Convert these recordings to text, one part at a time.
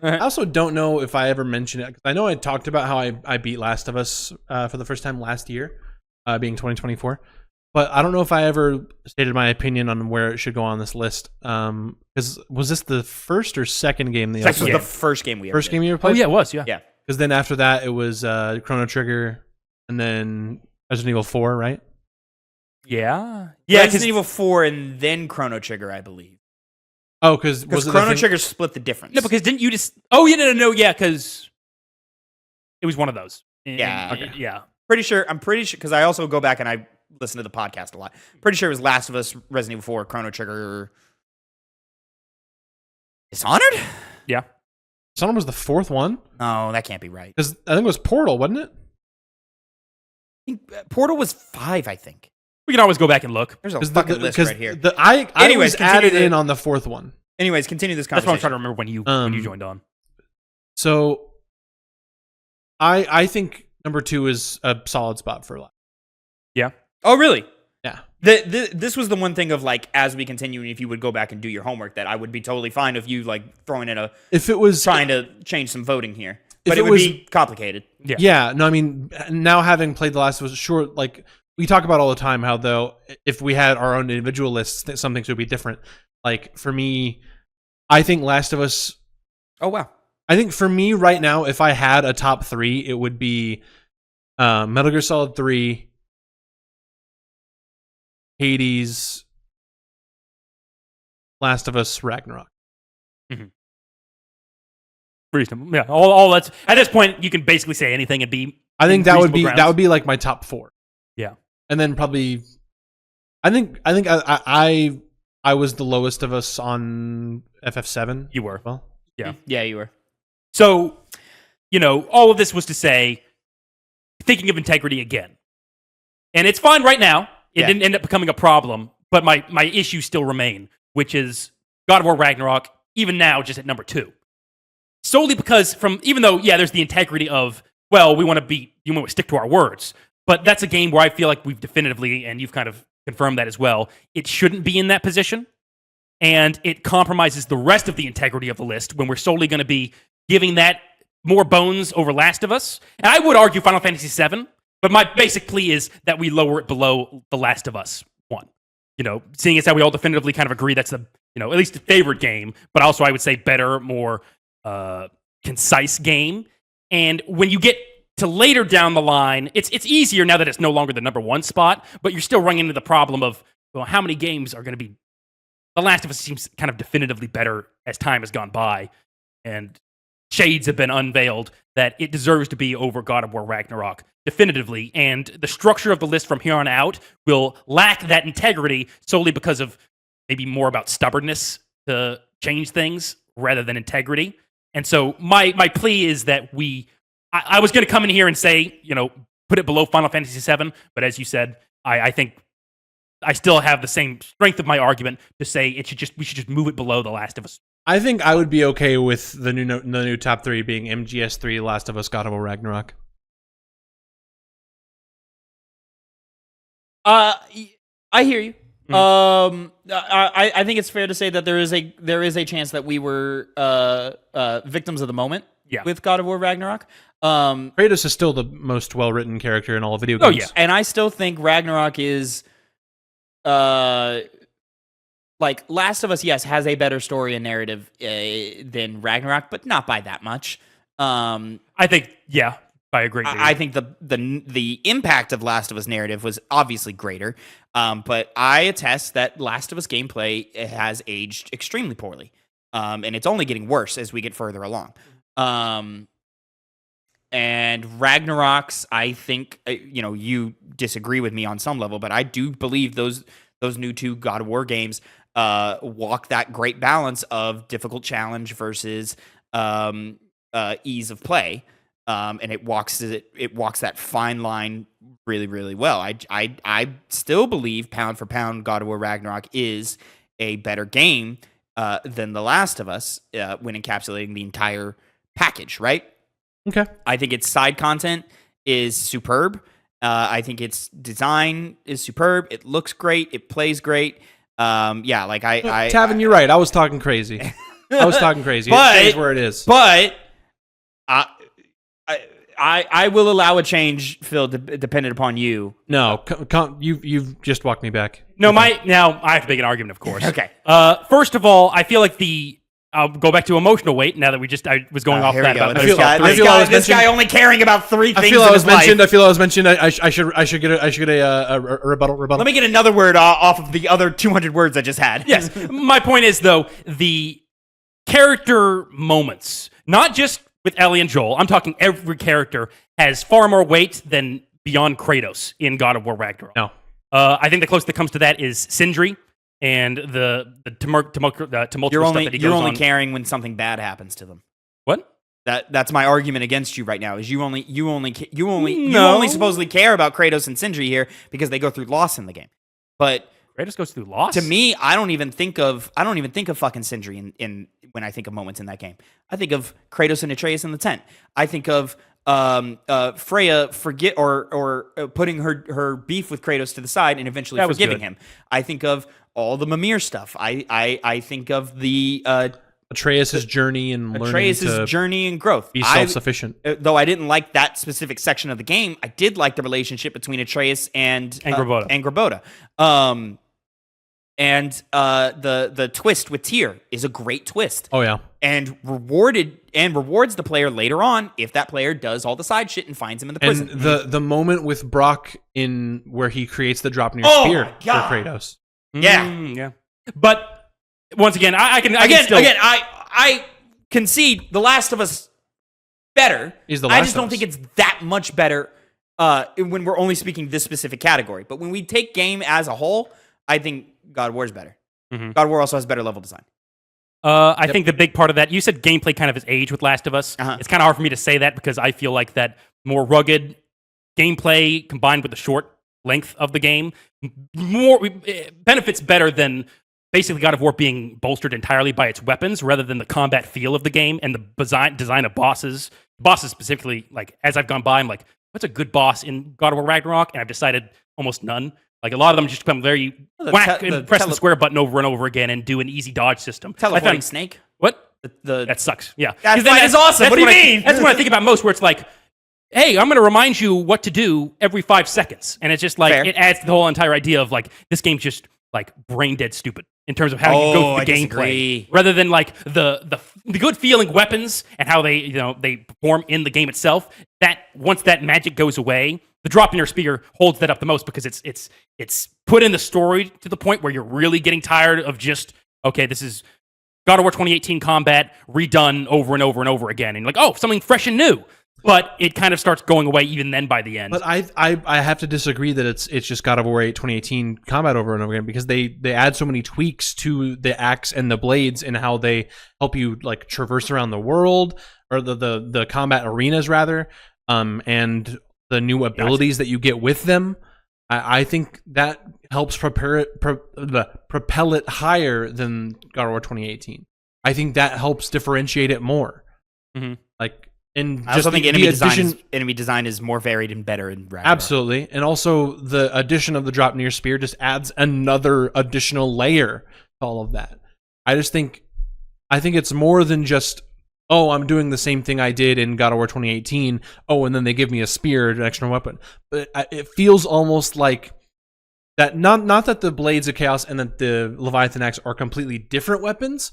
I also don't know if I ever mentioned it, because I know I talked about how I beat Last of Us for the first time last year, being 2024. But I don't know if I ever stated my opinion on where it should go on this list. Because was this the first or second game? This was the first game we ever First game you ever played? Oh, yeah, it was, yeah. Yeah. Because then after that, it was Chrono Trigger, and then Resident Evil 4, right? Yeah. Yeah, Resident Evil 4 and then Chrono Trigger, I believe. Oh, because Chrono Trigger split the difference. No, because didn't you just... Oh, yeah, no, yeah, because it was one of those. Yeah. Okay. Yeah. I'm pretty sure, because I also go back and I listen to the podcast a lot. Pretty sure it was Last of Us, Resident Evil 4, Chrono Trigger, Dishonored? Yeah. Dishonored was the fourth one? No, that can't be right. Because I think it was Portal, wasn't it? I think Portal was 5, I think. We can always go back and look. There's a fucking list right here. I was added in on the fourth one. Anyways, continue this That's conversation. what I'm trying to remember when you joined on. So, I think number 2 is a solid spot for life. Yeah. Oh, really? Yeah. This was the one thing of, like, as we continue, and if you would go back and do your homework, that I would be totally fine if you, like, throwing in if it was trying to change some voting here. But it would be complicated. Yeah. No, I mean, now having played The Last of Us, sure, like, we talk about all the time how, though, if we had our own individual lists, some things would be different. Like, for me, I think Last of Us... Oh, wow. I think for me right now, if I had a top 3, it would be Metal Gear Solid 3, Hades, Last of Us, Ragnarok. Mm-hmm. Reasonable. Yeah. All that's... At this point, you can basically say anything and be... I think that would be like my top 4. Yeah. And then probably... I think I was the lowest of us on FF7. You were. Well, yeah. Yeah, you were. So, all of this was to say, thinking of integrity again. And it's fine right now. It didn't end up becoming a problem, but my issues still remain, which is God of War Ragnarok, even now, just at number 2. Solely because even though, there's the integrity of, well, we want to stick to our words, but that's a game where I feel like we've definitively, and you've kind of confirmed that as well, it shouldn't be in that position. And it compromises the rest of the integrity of the list when we're solely going to be giving that more bones over Last of Us. And I would argue Final Fantasy VII, but my basic plea is that we lower it below The Last of Us 1. Seeing as how we all definitively kind of agree that's at least the favorite game, but also I would say better, more concise game. And when you get to later down the line, it's easier now that it's no longer the number 1 spot, but you're still running into the problem of, well, how many games are going to be... The Last of Us seems kind of definitively better as time has gone by, and shades have been unveiled that it deserves to be over God of War Ragnarok definitively, and the structure of the list from here on out will lack that integrity solely because of maybe more about stubbornness to change things rather than integrity. And so my plea is that I was going to come in here and say, put it below Final Fantasy VII, but as you said, I think I still have the same strength of my argument to say we should just move it below The Last of Us. I think I would be okay with the new top 3 being MGS3, Last of Us, God of War Ragnarok. I hear you. I think it's fair to say that there is a chance that we were victims of the moment with God of War Ragnarok. Kratos is still the most well-written character in all video games. Oh, yeah. And I still think Ragnarok is... like Last of Us, yes, has a better story and narrative than Ragnarok, but not by that much. I think, I agree. I think the impact of Last of Us narrative was obviously greater, but I attest that Last of Us gameplay has aged extremely poorly, and it's only getting worse as we get further along. And Ragnarok's, I think, you disagree with me on some level, but I do believe those new 2 God of War games walk that great balance of difficult challenge versus ease of play, and it walks that fine line really, really well. I still believe pound for pound God of War Ragnarok is a better game than The Last of Us when encapsulating the entire package, right? Okay. I think its side content is superb. I think its design is superb. It looks great. It plays great. Tavin, you're right. I was talking crazy. I was talking crazy. But- it stays where it is. But I will allow a change, Phil, dependent upon you. No, you've just walked me back. No, now I have to make an argument, of course. Okay. First of all, I feel like I'll go back to emotional weight now that I was going off Here that we go. about This guy only caring about three things. I feel I was mentioned. Life. I should get a rebuttal. Let me get another word off of the other 200 words I just had. Yes. My point is, though, the character moments, not just with Ellie and Joel, I'm talking every character, has far more weight than beyond Kratos in God of War Ragnarok. No. I think the closest that comes to that is Sindri and the tumultuous stuff that he goes on. You're only caring when something bad happens to them. What? That's my argument against you right now. Is you only No. supposedly care about Kratos and Sindri here because they go through loss in the game. But Kratos goes through loss? to me, I don't even think of fucking Sindri in when I think of moments in that game. I think of Kratos and Atreus in the tent. I think of Freya putting her beef with Kratos to the side and eventually forgiving him. I think of all the Mimir stuff. I think of the Atreus' journey and learning to journey and growth. Be self-sufficient. Though I didn't like that specific section of the game, I did like the relationship between Atreus and Grabota. And the twist with Tyr is a great twist. Oh yeah, and rewards the player later on if that player does all the side shit and finds him in the prison. And the moment with Brock in where he creates the Draupnir spear for Kratos. Yeah. But once again, I concede The Last of Us better. I just don't think it's that much better when we're only speaking this specific category. But when we take game as a whole, I think God of War is better. Mm-hmm. God of War also has better level design. I think the big part of that, you said gameplay kind of has aged with Last of Us. Uh-huh. It's kind of hard for me to say that because I feel like that more rugged gameplay combined with the short length of the game benefits better than basically God of War being bolstered entirely by its weapons rather than the combat feel of the game and the design of bosses. Bosses specifically, like as I've gone by, I'm like, what's a good boss in God of War Ragnarok? And I've decided almost none. Like a lot of them just become very whack and press the square button over and over again and do an easy dodge system. Teleporting snake. What? That sucks. Yeah. That's awesome. What do you mean? That's what I think about most, where it's like, hey, I'm going to remind you what to do every 5 seconds. And it's just like, it adds to the whole entire idea of like, this game's just like brain dead stupid in terms of how you go through the gameplay. Rather than like the good feeling weapons and how they perform in the game itself. That once that magic goes away, the Draupnir spear holds that up the most because it's put in the story to the point where you're really getting tired of just, okay, this is God of War 2018 combat redone over and over and over again. And you're like, oh, something fresh and new. But it kind of starts going away even then by the end. But I have to disagree that it's just God of War 2018 combat over and over again because they add so many tweaks to the axe and the blades and how they help you like traverse around the world or the combat arenas rather, and the new abilities that you get with them. I think that helps propel it higher than God of War 2018. I think that helps differentiate it more. Mm-hmm. Like. And I also think enemy design is more varied and better in Ragnarok. Absolutely. And also the addition of the Draupnir spear just adds another additional layer to all of that. I think it's more than just, oh, I'm doing the same thing I did in God of War 2018. Oh, and then they give me a spear, an extra weapon. But it feels almost like that, not that the Blades of Chaos and that the Leviathan Axe are completely different weapons,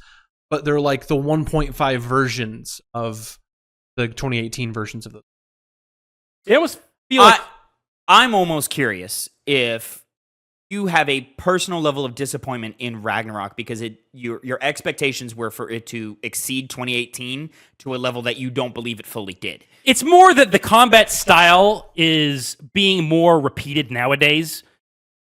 but they're like the 1.5 versions of the 2018 versions of those. It almost feel like I'm almost curious if you have a personal level of disappointment in Ragnarok because your expectations were for it to exceed 2018 to a level that you don't believe it fully did. It's more that the combat style is being more repeated nowadays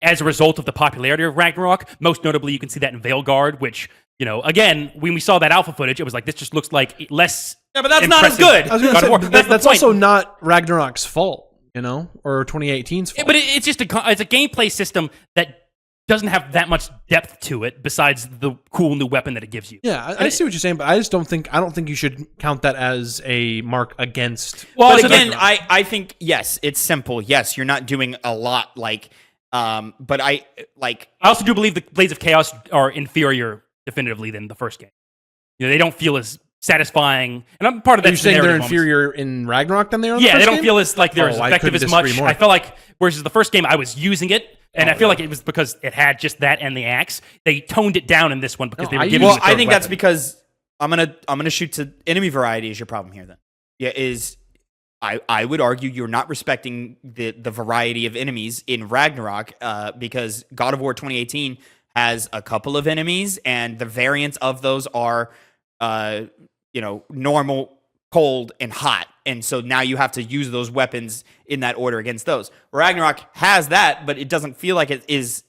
as a result of the popularity of Ragnarok. Most notably, you can see that in Veilguard, which, again, when we saw that alpha footage, it was like, this just looks like less. Yeah, but that's not as good. I was going to say, that's also not Ragnarok's fault, or 2018's fault. But it's just it's a gameplay system that doesn't have that much depth to it besides the cool new weapon that it gives you. Yeah, I see what you're saying, but I don't think you should count that as a mark against. Well, but again, I think, yes, it's simple. Yes, you're not doing a lot but I also do believe the Blades of Chaos are inferior definitively than the first game. they don't feel as satisfying. And I'm part of that. You're saying they're narrative moments. inferior in Ragnarok than they are. In Yeah, the they first don't game? feel as like they're as I effective couldn't as much. disagree more. I felt like, whereas the first game I was using it, and I feel like it was because it had just that and the axe. They toned it down in this one because they were giving. Well, you the I third think that's weapon. because I'm gonna shoot to enemy variety is your problem here. Then, I would argue you're not respecting the variety of enemies in Ragnarok because God of War 2018 has a couple of enemies and the variants of those are normal, cold, and hot. And so now you have to use those weapons in that order against those. Ragnarok has that, but it doesn't feel like it is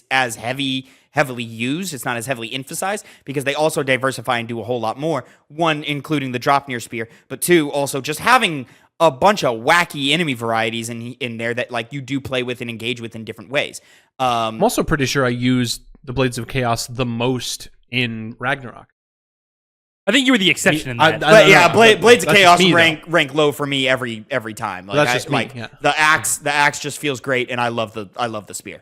as heavily used. It's not as heavily emphasized because they also diversify and do a whole lot more. One, including the drop near spear, but two, also just having a bunch of wacky enemy varieties in there that like you do play with and engage with in different ways. I'm also pretty sure I used the Blades of Chaos the most in Ragnarok. I think you were the exception in that. But yeah, Blades of That's Chaos just me, rank low for me every time. Like, that's just me. Yeah. The axe just feels great, and I love the spear.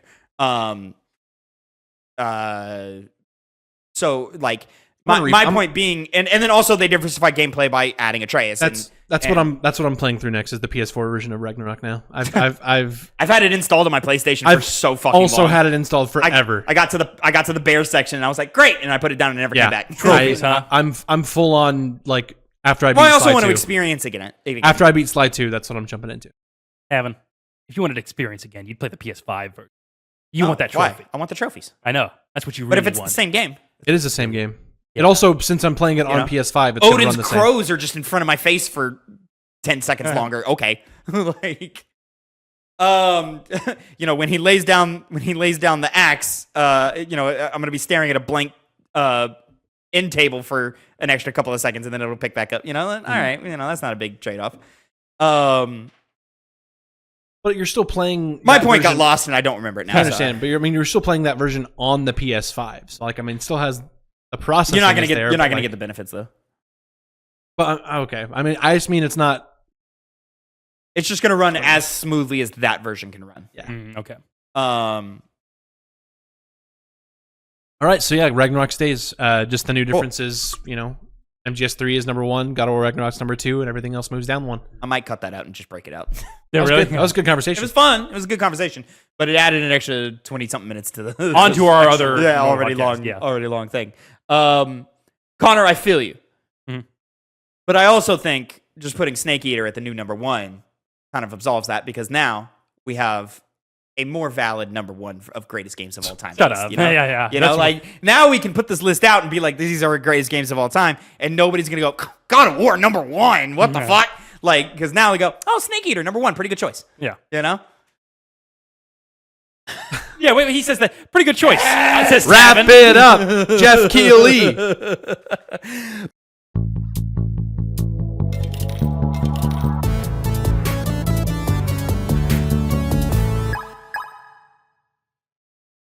So like my point being, and then also they diversify gameplay by adding Atreus. That's what I'm playing through next is the PS4 version of Ragnarok now. I've had it installed on my PlayStation for so fucking long. Also had it installed forever. I got to the bear section and I was like, great, and I put it down and never came back. Trophies, huh? I'm full on like after I beat. Well, I also Sly want to 2. experience again. After I beat Sly 2, that's what I'm jumping into. Evan, if you wanted to experience again, you'd play the PS5 version. You want that trophy. Why? I want the trophies. I know. That's what you really But if it's want. the same game. It is the same game. It also, since I'm playing it on PS5, it's going to run Odin's the same. crows are just in front of my face for 10 seconds longer. Okay. Like when he lays down the axe, I'm going to be staring at a blank end table for an extra couple of seconds and then it'll pick back up. All right, that's not a big trade-off. But you're still playing. My point got lost and I don't remember it now. I understand, but you're still playing that version on the PS5. So it still has the processing. You're not going to get get the benefits though. But okay, I just mean it's not. It's just going to run as smoothly as that version can run. Yeah. Okay. All right, so yeah, Ragnarok stays. Just the new difference is, MGS3 is number 1, God of War Ragnarok's number 2, and everything else moves down 1. I might cut that out and just break it out. Yeah, That was a good conversation. It was fun. It was a good conversation, but it added an extra 20-something minutes to the onto our other already podcast, long thing. Connor, I feel you, but I also think just putting Snake Eater at the new number 1 kind of absolves that because now we have a more valid number 1 of greatest games of all time. Shut up. Yeah. Now we can put this list out and be like, these are our greatest games of all time, and nobody's gonna go, God of War number 1. What the fuck? Because now we go, oh, Snake Eater number 1, pretty good choice. Yeah. Yeah, wait, he says that. Pretty good choice. It says Wrap Tavin. it up, Jeff Keighley.